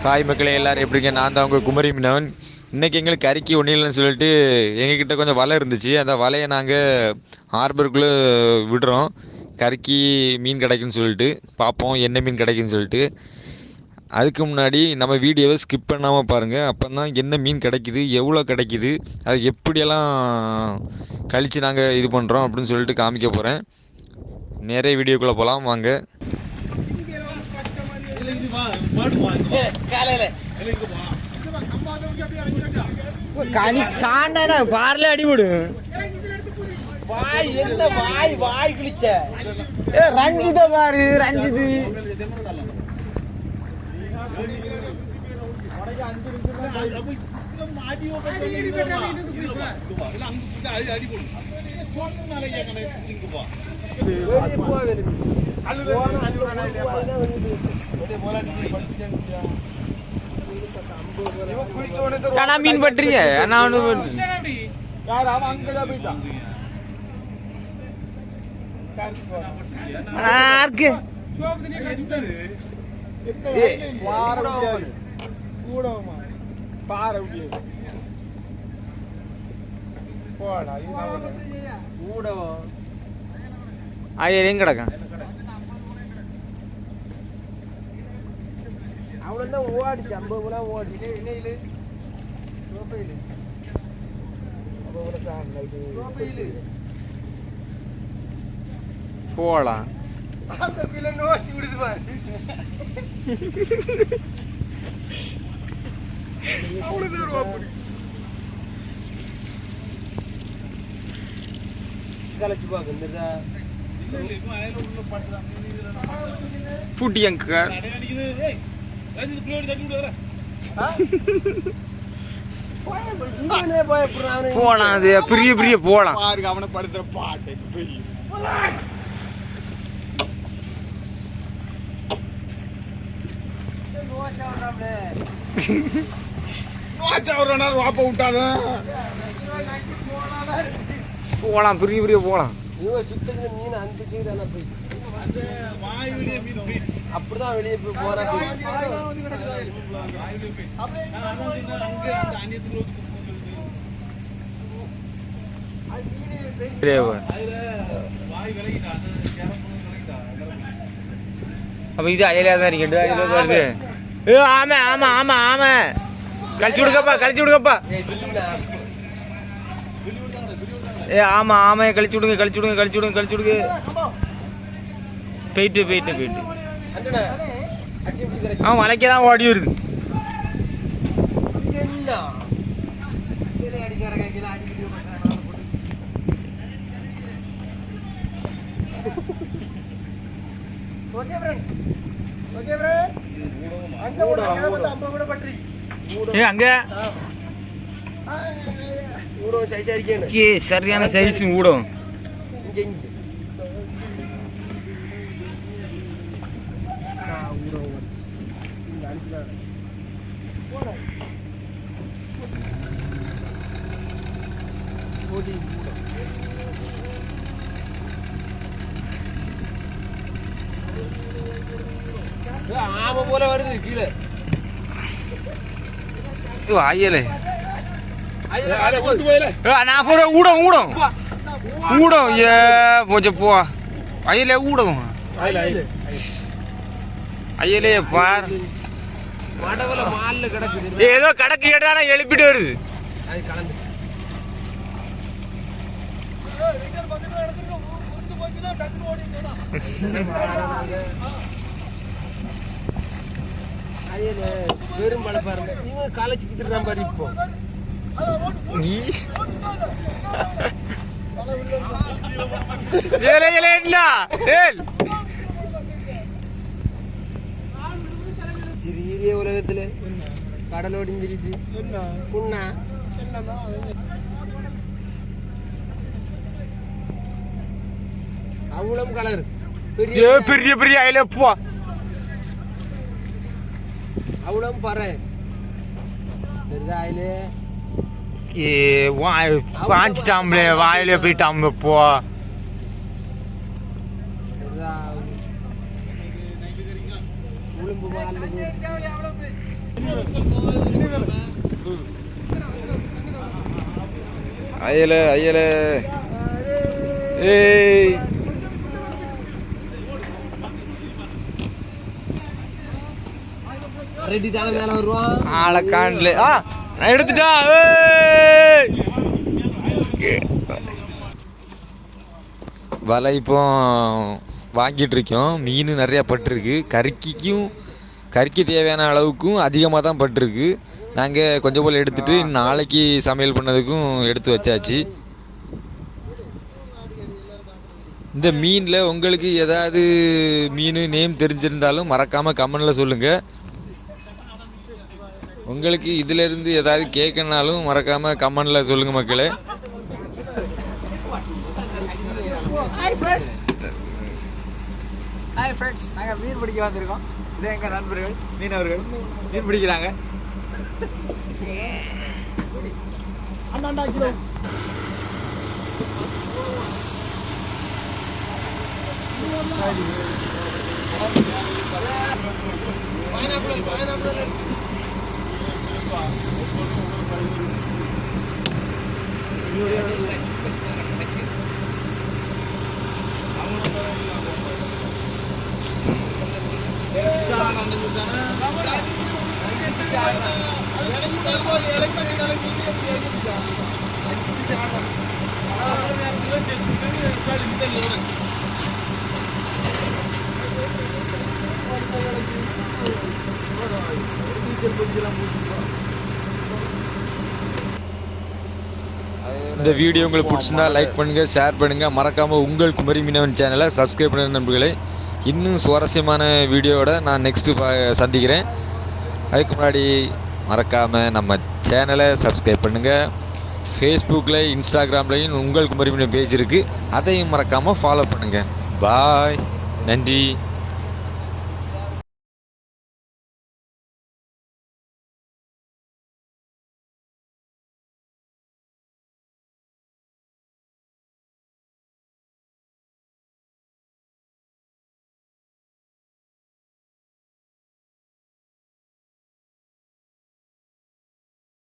Hi மக்களே, எல்லோரும் எப்படி இருக்கீங்க? நான் தான் உங்கள் குமரி மீனவன். இன்றைக்கி எங்களுக்கு கறிக்கு ஒன்றும் இல்லைன்னு சொல்லிட்டு எங்ககிட்ட கொஞ்சம் வலை இருந்துச்சு. அந்த வலையை நாங்கள் ஹார்பருக்குள்ளே விடுறோம். கறிக்கு மீன் கிடைக்குன்னு சொல்லிட்டு பார்ப்போம், என்ன மீன் கிடைக்குன்னு சொல்லிட்டு. அதுக்கு முன்னாடி நம்ம வீடியோவை ஸ்கிப் பண்ணாமல் பாருங்கள். அப்போ தான் என்ன மீன் கிடைக்கிது, எவ்வளோ கிடைக்கிது, அது எப்படியெல்லாம் கழித்து நாங்கள் இது பண்ணுறோம் அப்படின்னு சொல்லிட்டு காமிக்க போகிறேன். நிறைய வீடியோக்குள்ளே போகலாம் வாங்க. கனி சாண்டான பார்ல அடிபடு வாய் என்ன வாய் வாய் கிழிச்ச ரஞ்சித பாரு ரஞ்சிது மீன் பட்டுறீங்க ஆயிரம் கிடக்கும். அவ்வளவுதான் ஓடிச்சு, 50 கூட ஓடிச்சு. போலாம் கலைச்சு பாக்க பூட்டியங்க போலாம். அது பெரிய பெரிய போலாம். அவனை படுத்துற பாட்டு போலாம், பெரிய பெரிய போலாம். சுத்தத்துல மீன் அந்த சைடு அப்படிதான் வெளியே போய் போற அப்ப இது அயலாதான் இருக்கு. ஆமா ஆமா ஆமா ஆமா கழிச்சு விடுக்கப்பா, கழிச்சு விடுக்கப்பா. ஆமா ஆமா கழிச்சு விடுங்க, கழிச்சு விடுங்க, கழிச்சு விடுங்க, கழிச்சு விடுங்க. போயிட்டு போயிட்டு போயிட்டு அவன் வளைக்கதான் ஓடி வருது. அங்க சரியான சைஸ் ஊடும். ஆமா போல வருது கீழே. ஐயலே நான் போற ஊடம் ஊடம் ஊடம் ஏ போச்ச போ அயலே ஊடம் அயலே பார் மடவல மால்ல கிடக்குது. ஏதோ கடக்கு கேட்டானா எழுப்பிட்டு வருது. வெறும் மழை பாருங்க, இவங்க காலேஜ் திட்டுறான் பாரு. இப்போ சிறிய உலகத்துல கடலோடிஞ்சிருச்சு. அவ்வளவு கலர் பெரிய பெரிய பெரிய அயலப்பா அவ்வளவு பாரு. அயலே வாங்கிட்டாம்ல, வாயில போயிட்டாம இப்போ. அயல அயல ஏய் ரெடி தான மேல வருவான் ஆளை காணல நான் எடுத்துட்டா வலை இப்போ வாங்கிட்டு இருக்கோம். மீன் நிறையா பட்டிருக்கு. கறிக்கு தேவையான அளவுக்கும் அதிகமாக தான் பட்டிருக்கு. நாங்கள் கொஞ்சம் போல் எடுத்துகிட்டு நாளைக்கு சமையல் பண்ணதுக்கும் எடுத்து வச்சாச்சு. இந்த மீனில் உங்களுக்கு ஏதாவது மீன் நேம் தெரிஞ்சிருந்தாலும் மறக்காமல் கமெண்டில் சொல்லுங்கள். உங்களுக்கு இதிலேருந்து ஏதாவது கேட்கனாலும் மறக்காமல் கமெண்டில் சொல்லுங்கள் மக்களே. ஹாய் ஃப்ரெண்ட்ஸ், நாங்கள் மீன் பிடிக்க வந்திருக்கோம். இது எங்கள் நண்பர்கள் மீனவர்கள் மீன் பிடிக்கிறாங்க. கிலோ இந்த வீடியோ உங்களுக்கு பிடிச்சிருந்தா லைக் பண்ணுங்கள், ஷேர் பண்ணுங்கள். மறக்காமல் உங்கள் குமரி மீனவன் சேனலை சப்ஸ்கிரைப் பண்ணுற நண்பர்களே. இன்னும் சுவாரஸ்யமான வீடியோவோட நான் நெக்ஸ்ட்டு சந்திக்கிறேன். அதுக்கு முன்னாடி மறக்காமல் நம்ம சேனலை சப்ஸ்கிரைப் பண்ணுங்கள். ஃபேஸ்புக்கில் இன்ஸ்டாகிராம்லேயும் உங்கள் குமரி மீனவன் பேஜ் இருக்குது, அதையும் மறக்காமல் ஃபாலோ பண்ணுங்கள். பாய், நன்றி.